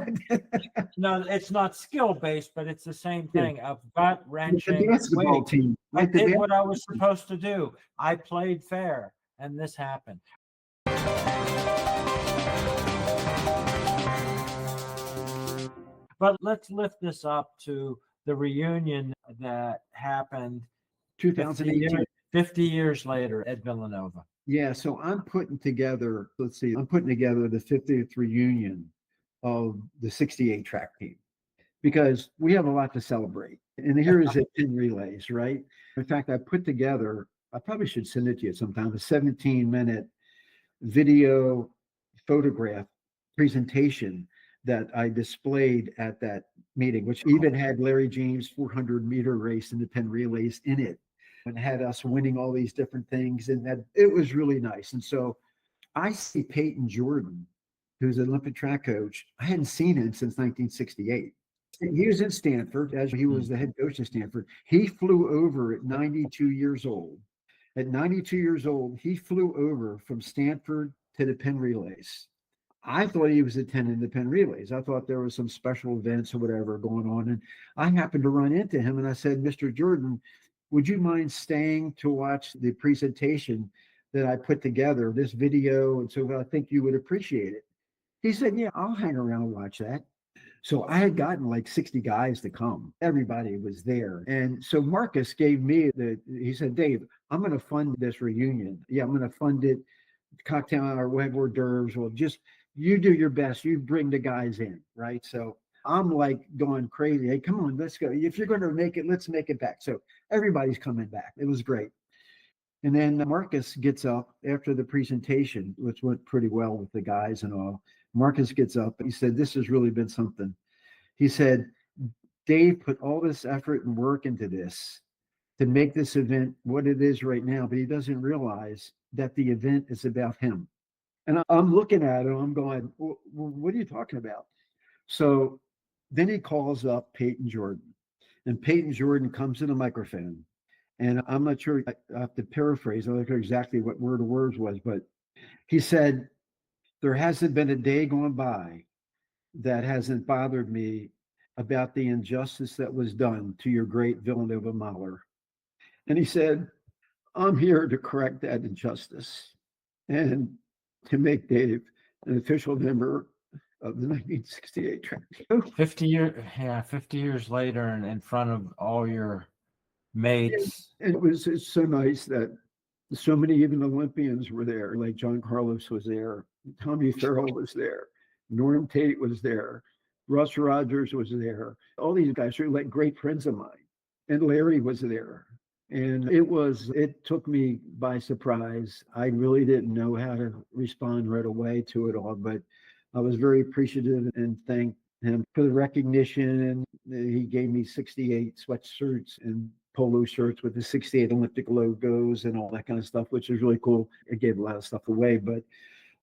No, it's not skill-based, but it's the same thing of gut-wrenching.
The basketball team.
I did what I was supposed to do. I played fair, and this happened. But let's lift this up to the reunion that happened
2018.
50 years later at Villanova.
Yeah, so I'm putting together the 50th reunion of the 68 track team, because we have a lot to celebrate. And here is at Penn Relays, right? In fact, I put together, I probably should send it to you sometime, a 17-minute video photograph presentation that I displayed at that meeting, which even had Larry James' 400-meter race in the Penn Relays in it, and had us winning all these different things. And that it was really nice. And so I see Peyton Jordan, who's an Olympic track coach. I hadn't seen him since 1968. He was in Stanford, as he was the head coach of Stanford. He flew over at 92 years old. At 92 years old, he flew over from Stanford to the Penn Relays. I thought he was attending the Penn Relays. I thought there was some special events or whatever going on. And I happened to run into him, and I said, Mr. Jordan, would you mind staying to watch the presentation that I put together, this video? And so I think you would appreciate it. He said, yeah, I'll hang around and watch that. So I had gotten like 60 guys to come. Everybody was there. And so Marcus gave me he said, Dave, I'm going to fund this reunion. Yeah, I'm going to fund it. Cocktail or hors d'oeuvres. Well, just you do your best. You bring the guys in, right? So I'm like going crazy. Hey, come on, let's go. If you're going to make it, let's make it back. So everybody's coming back. It was great. And then Marcus gets up after the presentation, which went pretty well with the guys and all. Marcus gets up. He said, this has really been something. He said, Dave put all this effort and work into this to make this event what it is right now, but he doesn't realize that the event is about him. And I'm looking at him, I'm going, what are you talking about? So then he calls up Peyton Jordan, and Peyton Jordan comes to the microphone. And I'm not sure, I have to paraphrase, I'm not sure exactly what word or words was, but he said, there hasn't been a day gone by that hasn't bothered me about the injustice that was done to your great Villanova Miler. And he said, I'm here to correct that injustice and to make Dave an official member of the 1968 track team.
50 years later, and in front of all your mates.
And it's so nice that so many even Olympians were there. Like John Carlos was there, Tommy Farrell was there, Norm Tate was there, Russ Rogers was there. All these guys are like great friends of mine. And Larry was there. And it took me by surprise. I really didn't know how to respond right away to it all, but I was very appreciative and thanked him for the recognition. And he gave me 68 sweatshirts and polo shirts with the 68 Olympic logos and all that kind of stuff, which is really cool. It gave a lot of stuff away. But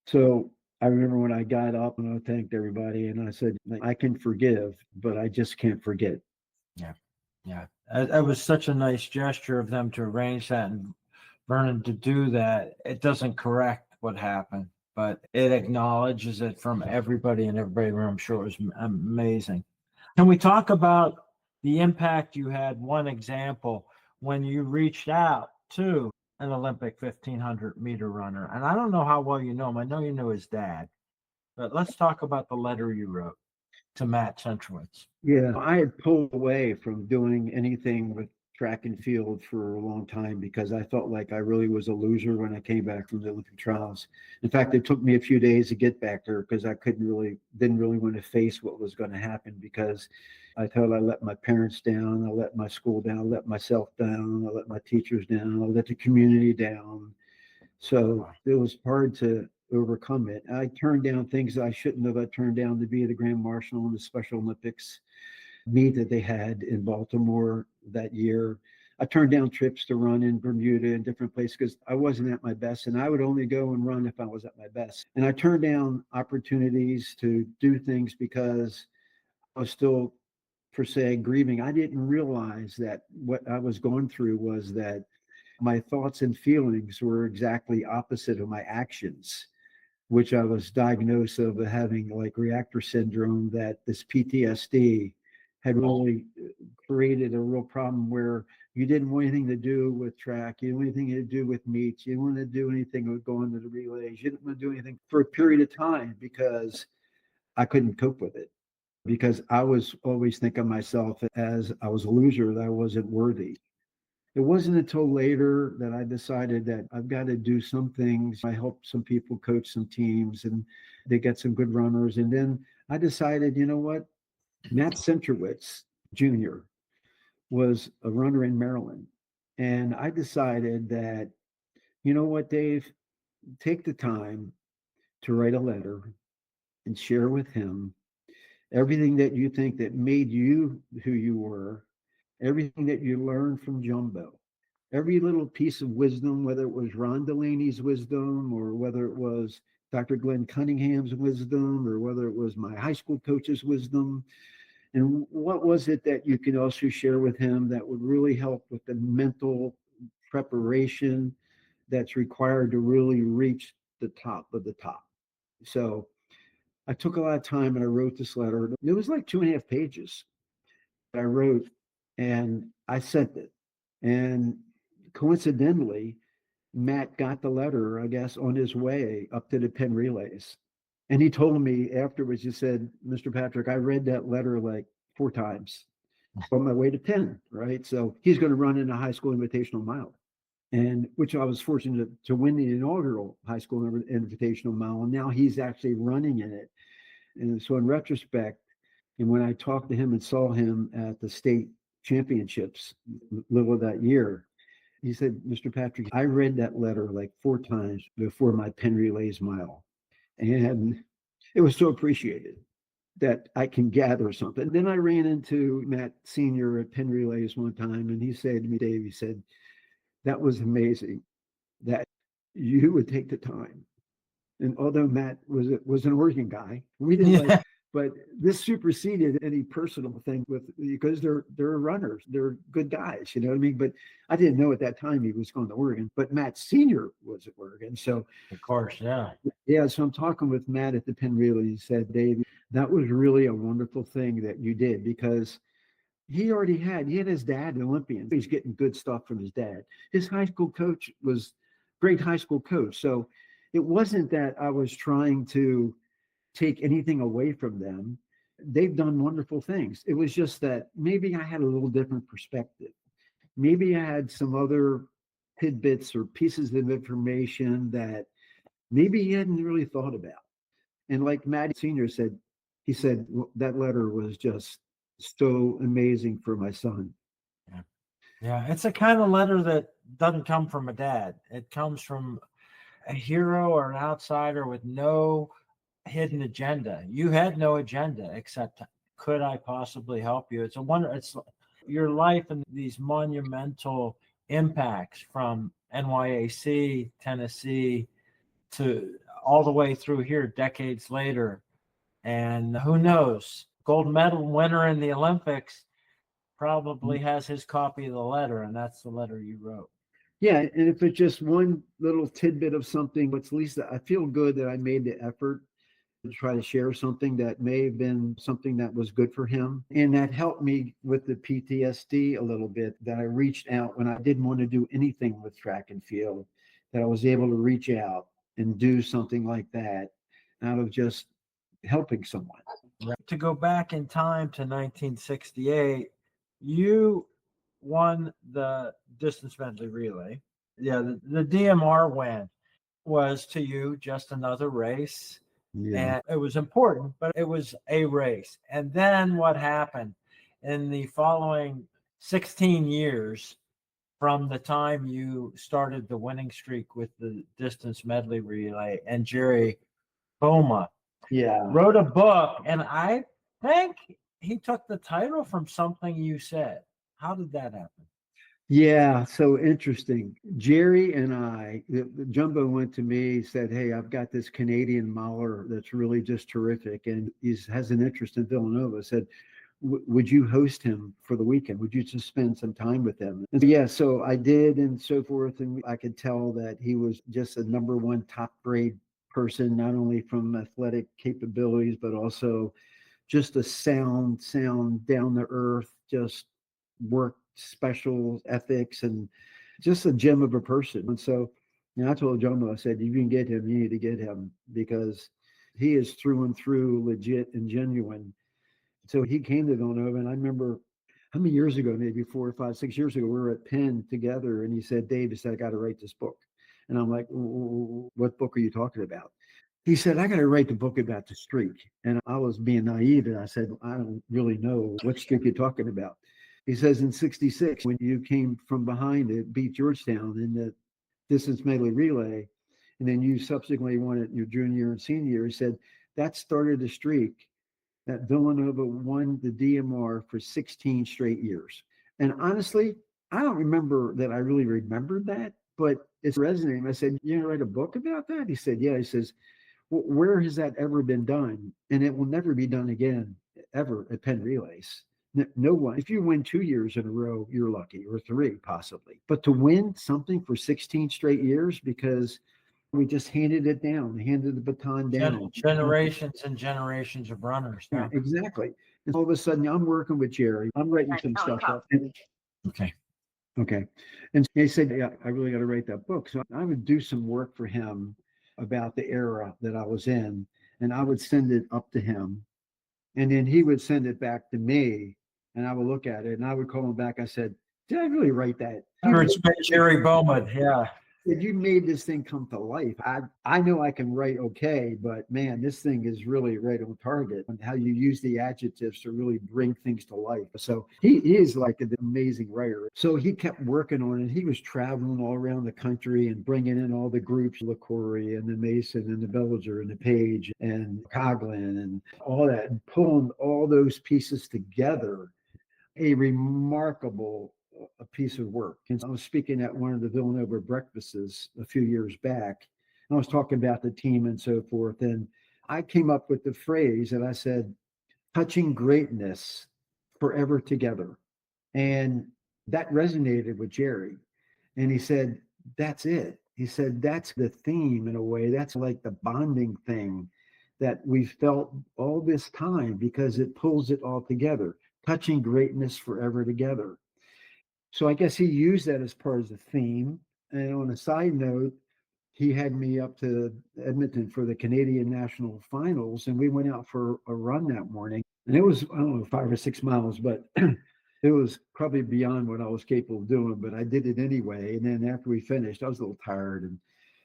so I remember when I got up and I thanked everybody and I said, I can forgive, but I just can't forget.
Yeah. Yeah. It was such a nice gesture of them to arrange that, and Vernon to do that. It doesn't correct what happened, but it acknowledges it from everybody, and everybody in the room. I'm sure it was amazing. Can we talk about the impact you had? One example, when you reached out to an Olympic 1500 meter runner, and I don't know how well you know him. I know you knew his dad. But let's talk about the letter you wrote to Matt Centrowitz.
Yeah, I had pulled away from doing anything with track and field for a long time because I felt like I really was a loser when I came back from the Olympic trials. In fact, it took me a few days to get back there because I didn't really want to face what was going to happen because I thought I let my parents down, I let my school down, I let myself down, I let my teachers down, I let the community down. So it was hard to overcome it. I turned down things I shouldn't have. I turned down to be the Grand Marshal in the Special Olympics meet that they had in Baltimore that year. I turned down trips to run in Bermuda and different places because I wasn't at my best, and I would only go and run if I was at my best. And I turned down opportunities to do things because I was still, per se, grieving. I didn't realize that what I was going through was that my thoughts and feelings were exactly opposite of my actions, which I was diagnosed of having like reactor syndrome, that this PTSD had really created a real problem where you didn't want anything to do with track, you didn't want anything to do with meets, you didn't want to do anything with going to the relays, you didn't want to do anything for a period of time because I couldn't cope with it. Because I was always thinking of myself as I was a loser, that I wasn't worthy. It wasn't until later that I decided that I've got to do some things. I helped some people coach some teams and they get some good runners. And then I decided, you know what? Matt Centrowitz Jr. was a runner in Maryland. And I decided that, you know what, Dave, take the time to write a letter and share with him everything that you think that made you who you were, everything that you learned from Jumbo, every little piece of wisdom, whether it was Ron Delaney's wisdom or whether it was Dr. Glenn Cunningham's wisdom or whether it was my high school coach's wisdom. And what was it that you could also share with him that would really help with the mental preparation that's required to really reach the top of the top? So I took a lot of time and I wrote this letter. It was like 2.5 pages that I wrote and I sent it. And coincidentally, Matt got the letter, I guess, on his way up to the Penn Relays. And he told me afterwards, he said, Mr. Patrick, I read that letter like 4 times on my way to Penn, right? So he's going to run in a high school invitational mile. And which I was fortunate to win the inaugural high school invitational mile. And now he's actually running in it. And so in retrospect, and when I talked to him and saw him at the state championships little of that year, he said, Mr. Patrick, I read that letter like 4 times before my Penn Relays mile. And it was so appreciated that I can gather something. Then I ran into Matt Sr. at Penn Relays one time, and he said to me, Dave, he said, that was amazing that you would take the time. And although Matt was an working guy, we didn't like, but this superseded any personal thing with because they're runners, they're good guys, you know what I mean? But I didn't know at that time he was going to Oregon, but Matt Sr. was at Oregon. So
Of course, yeah.
yeah, so I'm talking with Matt at the Penn Relay. He said, Dave, that was really a wonderful thing that you did because he had his dad, an Olympian. He's getting good stuff from his dad. His high school coach was great high school coach. So it wasn't that I was trying to take anything away from them. They've done wonderful things. It was just that maybe I had a little different perspective. Maybe I had some other tidbits or pieces of information that maybe he hadn't really thought about. And like Matt Sr. said, he said well, that letter was just so amazing for my son.
Yeah. Yeah. It's a kind of letter that doesn't come from a dad. It comes from a hero or an outsider with no hidden agenda. You had no agenda except could I possibly help you? It's a wonder. It's your life and these monumental impacts from NYAC, Tennessee, to all the way through here decades later. And who knows, gold medal winner in the Olympics probably has his copy of the letter, and that's the letter you wrote.
Yeah, and if it's just one little tidbit of something, but at least I feel good that I made the effort to try to share something that may have been something that was good for him. And that helped me with the PTSD a little bit, that I reached out when I didn't want to do anything with track and field, that I was able to reach out and do something like that out of just helping someone.
To go back in time to 1968, you won the distance medley relay. Yeah, the DMR win was to you just another race.
Yeah.
And it was important, but it was a race. And then what happened in the following 16 years from the time you started the winning streak with the distance medley relay, and Jerry Boma wrote a book, and I think he took the title from something you said. How did that happen?
Yeah, so interesting. Jerry and Jumbo went to me, said, "Hey, I've got this Canadian miler that's really just terrific, and he has an interest in Villanova." I said, would you host him for the weekend? Would you just spend some time with him? And yeah, so I did, and so forth. And I could tell that he was just a number one top grade person, not only from athletic capabilities, but also just a sound, down to earth, just work special ethics, and just a gem of a person. And so, I told Jumbo, I said, you can get him, you need to get him, because he is through and through legit and genuine. So he came to Villanova, and I remember how many years ago, maybe 4 or 5, 6 years ago, we were at Penn together, and he said, "Dave," he said, "I got to write this book." And I'm like, "What book are you talking about?" He said, "I got to write the book about the streak." And I was being naive, and I said, "I don't really know what streak you're talking about." He says, "In '66, when you came from behind to beat Georgetown in the distance medley relay, and then you subsequently won it your junior and senior year," he said, "that started a streak that Villanova won the DMR for 16 straight years." And honestly, I don't remember that I really remembered that, but it's resonating. I said, "You gonna write a book about that?" He said, "Yeah." He says, "Well, where has that ever been done? And it will never be done again, ever, at Penn Relays. No one. If you win 2 years in a row, you're lucky, or 3 possibly. But to win something for 16 straight years, because we just handed it down, handed the baton down.
Generations and generations of runners.
Yeah, exactly. And all of a sudden, I'm working with Jerry. I'm writing some stuff up.
Okay.
Okay. And he said, "Yeah, I really got to write that book." So I would do some work for him about the era that I was in, and I would send it up to him. And then he would send it back to me, and I would look at it, and I would call him back. I said, "Did I really write that?"
Jerry Bowman. Yeah.
You made this thing come to life. I know I can write okay, but man, this thing is really right on target, and how you use the adjectives to really bring things to life. So he is like an amazing writer. So he kept working on it. He was traveling all around the country and bringing in all the groups, LaCory and the Mason and the Bellinger and the Page and Coughlin and all that, and pulling all those pieces together. A remarkable a piece of work. And I was speaking at one of the Villanova breakfasts a few years back. I was talking about the team and so forth. And I came up with the phrase, and I said, "Touching greatness forever together." And that resonated with Jerry. And he said, "That's it." He said, "That's the theme in a way. That's like the bonding thing that we've felt all this time, because it pulls it all together. Touching greatness forever together." So I guess he used that as part of the theme. And on a side note, he had me up to Edmonton for the Canadian National Finals, and we went out for a run that morning. And it was, I don't know, 5 or 6 miles, but it was probably beyond what I was capable of doing, but I did it anyway. And then after we finished, I was a little tired, and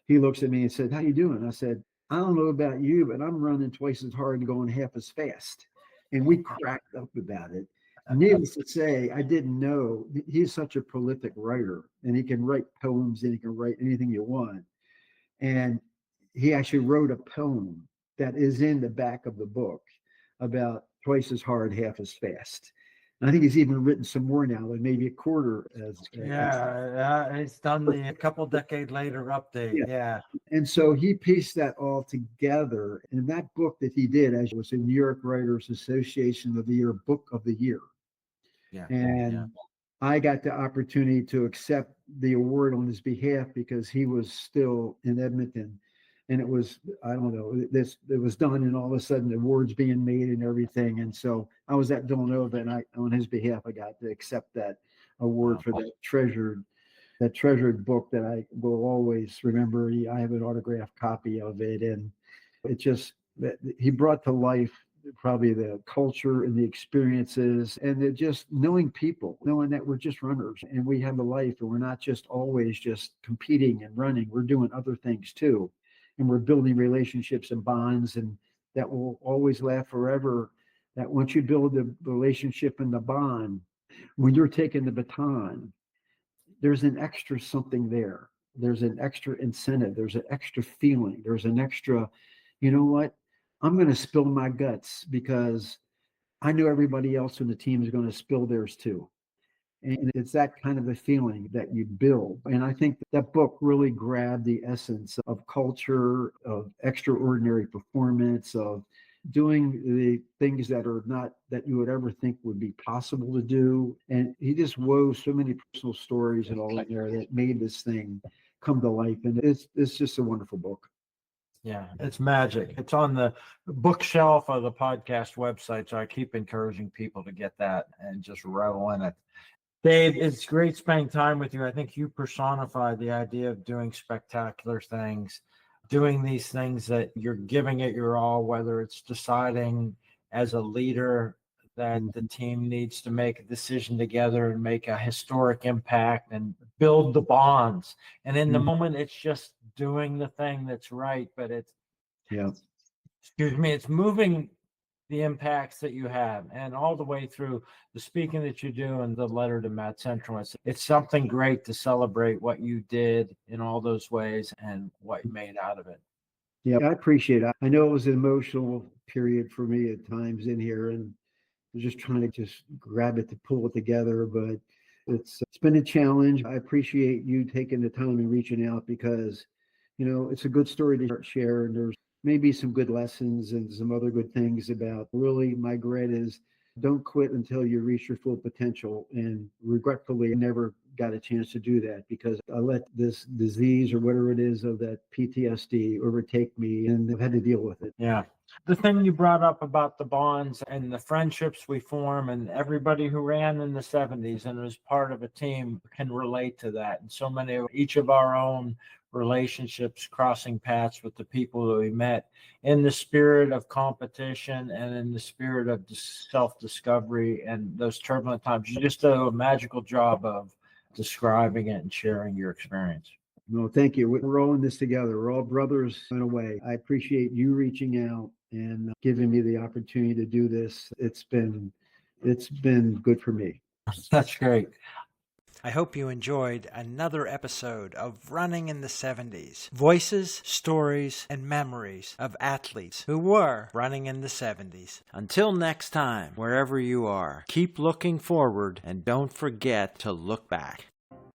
he looks at me and said, "How you doing?" I said, "I don't know about you, but I'm running twice as hard and going half as fast." And we cracked up about it. Needless to say, I didn't know he's such a prolific writer, and he can write poems, and he can write anything you want. And he actually wrote a poem that is in the back of the book about twice as hard, half as fast. And I think he's even written some more now, like maybe a quarter as.
Yeah, it's done the a couple decade later update. Yeah.
And so he pieced that all together. And that book that he did, as was the New York Writers Association of the Year Book of the Year.
Yeah.
And I got the opportunity to accept the award on his behalf, because he was still in Edmonton. And it was, I don't know, it was done, and all of a sudden the awards being made and everything. And so I was at Villanova, and on his behalf, I got to accept that award for that treasured book that I will always remember. I have an autographed copy of it, and it just that he brought to life probably the culture and the experiences and just knowing people, knowing that we're just runners and we have a life and we're not just always just competing and running. We're doing other things too. And we're building relationships and bonds and that will always last forever. That once you build the relationship and the bond, when you're taking the baton, there's an extra something there. There's an extra incentive. There's an extra feeling. There's an extra, you know what? I'm going to spill my guts because I know everybody else on the team is going to spill theirs too. And it's that kind of a feeling that you build. And I think that book really grabbed the essence of culture, of extraordinary performance, of doing the things that are not that you would ever think would be possible to do. And he just wove so many personal stories and all in there that made this thing come to life. And it's just a wonderful book.
Yeah, it's magic. It's on the bookshelf of the podcast website. So I keep encouraging people to get that and just revel in it. Dave, it's great spending time with you. I think you personify the idea of doing spectacular things, doing these things that you're giving it your all, whether it's deciding as a leader that the team needs to make a decision together and make a historic impact and build the bonds. And in the moment, it's just doing the thing that's right, but it's, it's moving the impacts that you have and all the way through the speaking that you do and the letter to Matt Central. It's something great to celebrate what you did in all those ways and what you made out of it.
Yeah, I appreciate it. I know it was an emotional period for me at times in here and I was just trying to just grab it to pull it together, but it's been a challenge. I appreciate you taking the time and reaching out because, it's a good story to share and there's maybe some good lessons and some other good things about really my grit is don't quit until you reach your full potential. And regretfully, I never got a chance to do that because I let this disease or whatever it is of that PTSD overtake me and I've had to deal with it.
Yeah. The thing you brought up about the bonds and the friendships we form and everybody who ran in the 70s and was part of a team can relate to that. And so many of each of our own relationships crossing paths with the people that we met in the spirit of competition and in the spirit of self-discovery and those turbulent times. You just do a magical job of describing it and sharing your experience.
No, thank you. We're all in this together. We're all brothers in a way. I appreciate you reaching out and giving me the opportunity to do this. It's been good for me.
That's great.
I hope you enjoyed another episode of Running in the 70s. Voices, stories, and memories of athletes who were running in the 70s. Until next time, wherever you are, keep looking forward and don't forget to look back.